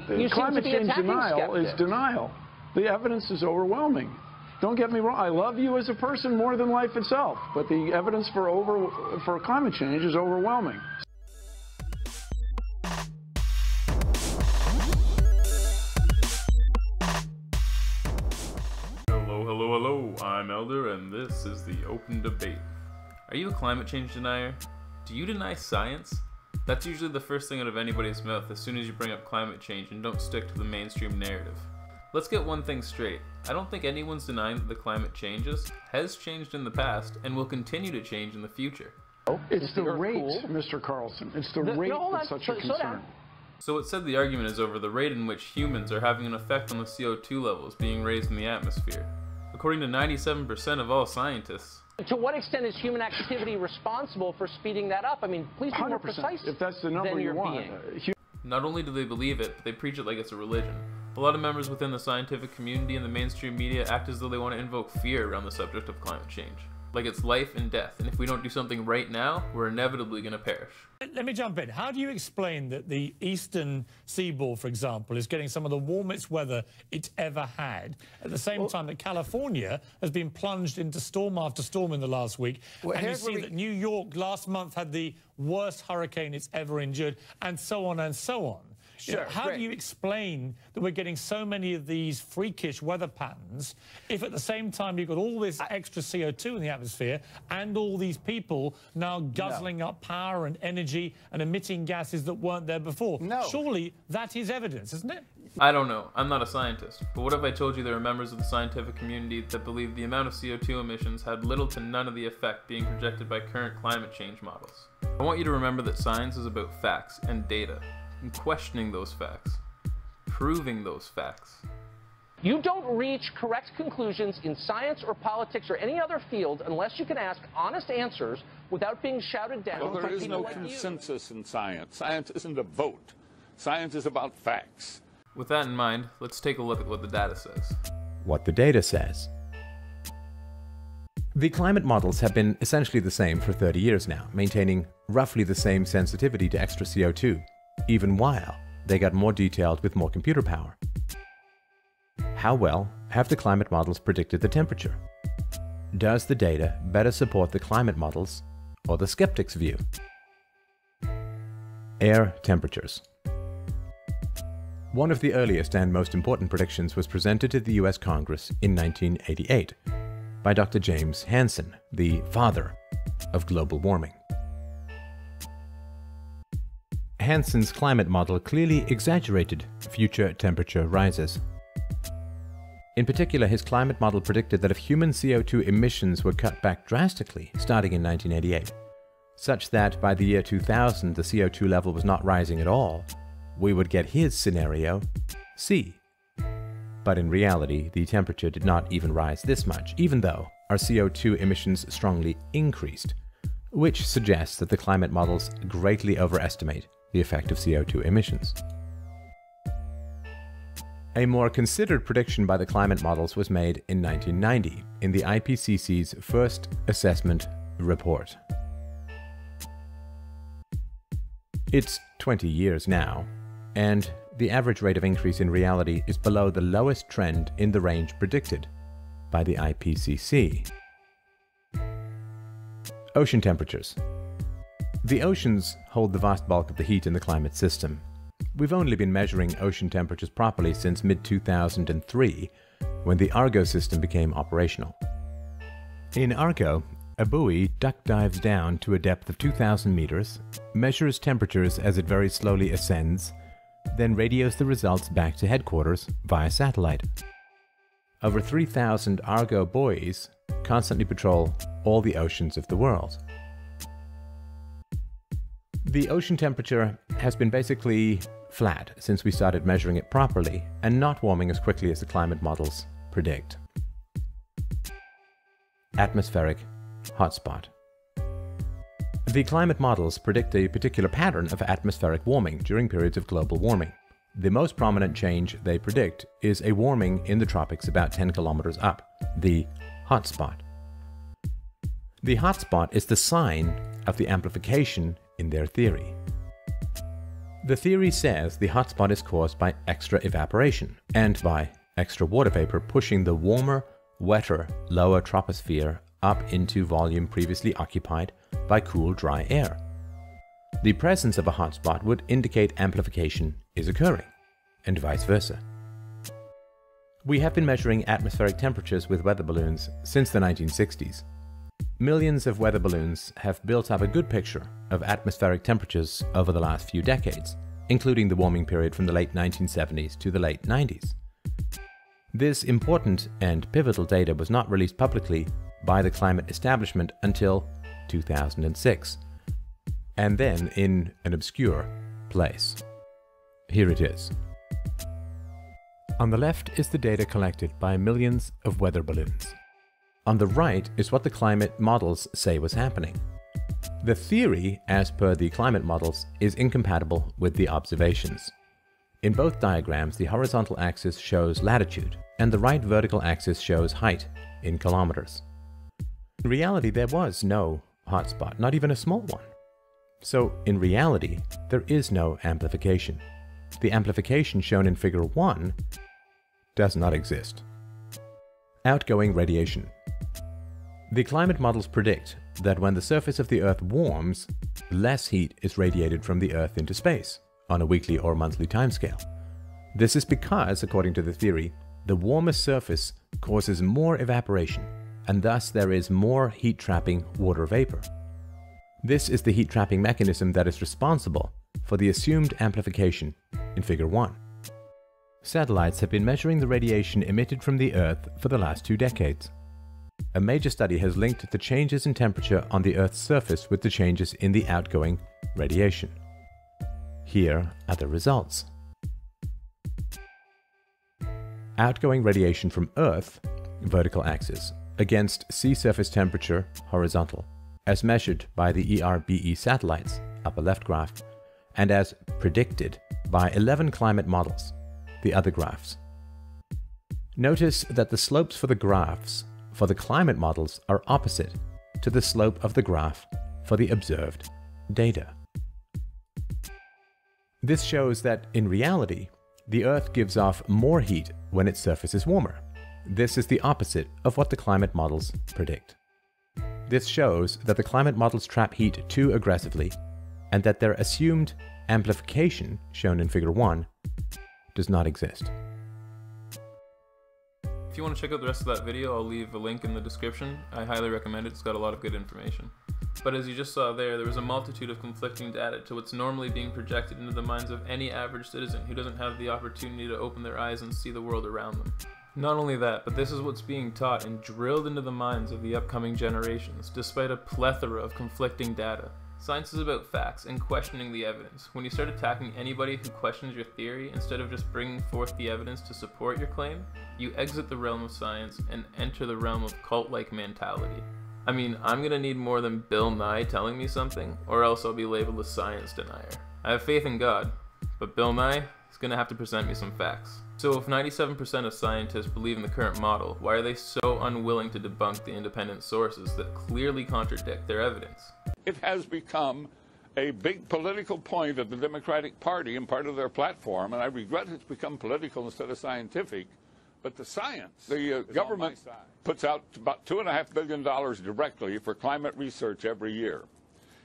Climate change denial is denial. The evidence is overwhelming. Don't get me wrong, I love you as a person more than life itself, but the evidence for climate change is overwhelming. Hello, I'm Elder, and this is the Open Debate. Are you a climate change denier? Do you deny science? That's usually the first thing out of anybody's mouth as soon as you bring up climate change and don't stick to the mainstream narrative. Let's get one thing straight. I don't think anyone's denying that the climate has changed in the past, and will continue to change in the future. It's the rate, Mr. Carlson. It's the rate that's such a concern. So it said the argument is over the rate in which humans are having an effect on the CO2 levels being raised in the atmosphere. According to 97% of all scientists. To what extent is human activity responsible for speeding that up? I mean, please be more precise. If that's the number you want. Not only do they believe it, but they preach it like it's a religion. A lot of members within the scientific community and the mainstream media act as though they want to invoke fear around the subject of climate change. Like it's life and death, and if we don't do something right now, we're inevitably going to perish. Let me jump in. How do you explain that the eastern seaboard, for example, is getting some of the warmest weather it's ever had, at the same time that California has been plunged into storm after storm in the last week, and you see that New York last month had the worst hurricane it's ever endured, and so on and so on? Sure, you know, how do you explain that we're getting so many of these freakish weather patterns if at the same time you've got all this extra CO2 in the atmosphere and all these people now guzzling up power and energy and emitting gases that weren't there before? Surely that is evidence, isn't it? I don't know. I'm not a scientist. But what if I told you there are members of the scientific community that believe the amount of CO2 emissions had little to none of the effect being projected by current climate change models? I want you to remember that science is about facts and data. And questioning those facts, proving those facts. You don't reach correct conclusions in science or politics or any other field unless you can ask honest answers without being shouted down. Well, there is no consensus in science. Science isn't a vote. Science is about facts. With that in mind, let's take a look at what the data says. What the data says. The climate models have been essentially the same for 30 years now, maintaining roughly the same sensitivity to extra CO2. Even while they got more detailed with more computer power. How well have the climate models predicted the temperature? Does the data better support the climate models or the skeptics' view? Air temperatures. One of the earliest and most important predictions was presented to the US Congress in 1988 by Dr. James Hansen, the father of global warming. Hansen's climate model clearly exaggerated future temperature rises. In particular, his climate model predicted that if human CO2 emissions were cut back drastically starting in 1988, such that by the year 2000 the CO2 level was not rising at all, we would get his scenario C. But in reality, the temperature did not even rise this much, even though our CO2 emissions strongly increased, which suggests that the climate models greatly overestimate the effect of CO2 emissions. A more considered prediction by the climate models was made in 1990 in the IPCC's first assessment report. It's 20 years now, and the average rate of increase in reality is below the lowest trend in the range predicted by the IPCC. Ocean temperatures. The oceans hold the vast bulk of the heat in the climate system. We've only been measuring ocean temperatures properly since mid-2003, when the Argo system became operational. In Argo, a buoy duck dives down to a depth of 2,000 meters, measures temperatures as it very slowly ascends, then radios the results back to headquarters via satellite. Over 3,000 Argo buoys constantly patrol all the oceans of the world. The ocean temperature has been basically flat since we started measuring it properly and not warming as quickly as the climate models predict. Atmospheric hotspot. The climate models predict a particular pattern of atmospheric warming during periods of global warming. The most prominent change they predict is a warming in the tropics about 10 kilometers up, the hotspot. The hotspot is the sign of the amplification in their theory. The theory says the hotspot is caused by extra evaporation and by extra water vapor pushing the warmer, wetter, lower troposphere up into volume previously occupied by cool, dry air. The presence of a hotspot would indicate amplification is occurring, and vice versa. We have been measuring atmospheric temperatures with weather balloons since the 1960s. Millions of weather balloons have built up a good picture of atmospheric temperatures over the last few decades, including the warming period from the late 1970s to the late 90s. This important and pivotal data was not released publicly by the climate establishment until 2006, and then in an obscure place. Here it is. On the left is the data collected by millions of weather balloons. On the right is what the climate models say was happening. The theory, as per the climate models, is incompatible with the observations. In both diagrams, the horizontal axis shows latitude, and the right vertical axis shows height in kilometers. In reality, there was no hotspot, not even a small one. So, in reality, there is no amplification. The amplification shown in Figure 1 does not exist. Outgoing radiation. The climate models predict that when the surface of the Earth warms, less heat is radiated from the Earth into space on a weekly or monthly timescale. This is because, according to the theory, the warmer surface causes more evaporation, and thus there is more heat-trapping water vapor. This is the heat-trapping mechanism that is responsible for the assumed amplification in Figure 1. Satellites have been measuring the radiation emitted from the Earth for the last 2 decades. A major study has linked the changes in temperature on the Earth's surface with the changes in the outgoing radiation. Here are the results. Outgoing radiation from Earth, vertical axis, against sea surface temperature, horizontal, as measured by the ERBE satellites, upper left graph, and as predicted by 11 climate models, the other graphs. Notice that the slopes for the graphs for the climate models are opposite to the slope of the graph for the observed data. This shows that, in reality, the Earth gives off more heat when its surface is warmer. This is the opposite of what the climate models predict. This shows that the climate models trap heat too aggressively, and that their assumed amplification, shown in Figure 1, does not exist. If you want to check out the rest of that video, I'll leave a link in the description. I highly recommend it, it's got a lot of good information. But as you just saw there was a multitude of conflicting data to what's normally being projected into the minds of any average citizen who doesn't have the opportunity to open their eyes and see the world around them. Not only that, but this is what's being taught and drilled into the minds of the upcoming generations, despite a plethora of conflicting data. Science is about facts and questioning the evidence. When you start attacking anybody who questions your theory instead of just bringing forth the evidence to support your claim, you exit the realm of science and enter the realm of cult-like mentality. I mean, I'm gonna need more than Bill Nye telling me something, or else I'll be labeled a science denier. I have faith in God, but Bill Nye is gonna have to present me some facts. So if 97% of scientists believe in the current model, why are they so unwilling to debunk the independent sources that clearly contradict their evidence? It has become a big political point of the Democratic Party and part of their platform, and I regret it's become political instead of scientific. But the science, the government puts out about $2.5 billion directly for climate research every year.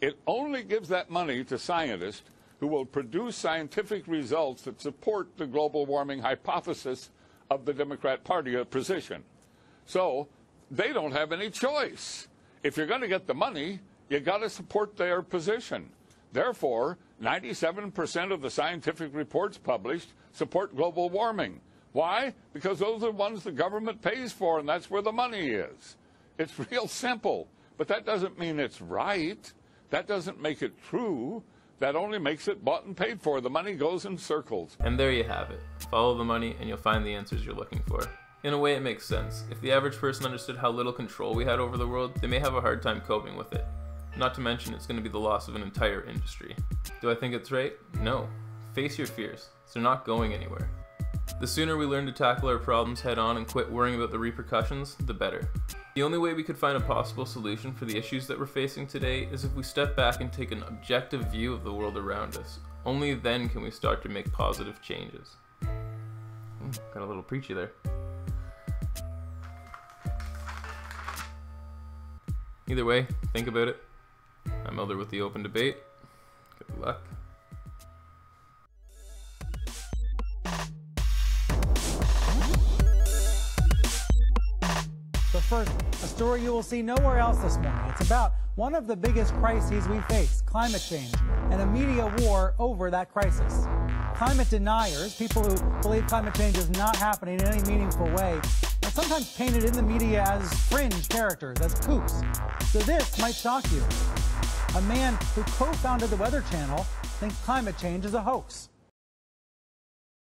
It only gives that money to scientists who will produce scientific results that support the global warming hypothesis of the Democrat Party position. So they don't have any choice. If you're going to get the money, you got to support their position. Therefore, 97% of the scientific reports published support global warming. Why? Because those are the ones the government pays for, and that's where the money is. It's real simple. But that doesn't mean it's right. That doesn't make it true. That only makes it bought and paid for. The money goes in circles. And there you have it. Follow the money and you'll find the answers you're looking for. In a way, it makes sense. If the average person understood how little control we had over the world, they may have a hard time coping with it. Not to mention, it's going to be the loss of an entire industry. Do I think it's right? No. Face your fears. They're not going anywhere. The sooner we learn to tackle our problems head on and quit worrying about the repercussions, the better. The only way we could find a possible solution for the issues that we're facing today is if we step back and take an objective view of the world around us. Only then can we start to make positive changes. Got a little preachy there. Either way, think about it. I'm Elder with the Open Debate. Good luck. But first, a story you will see nowhere else this morning. It's about one of the biggest crises we face, climate change, and a media war over that crisis. Climate deniers, people who believe climate change is not happening in any meaningful way, are sometimes painted in the media as fringe characters, as kooks. So this might shock you. A man who co-founded the Weather Channel thinks climate change is a hoax.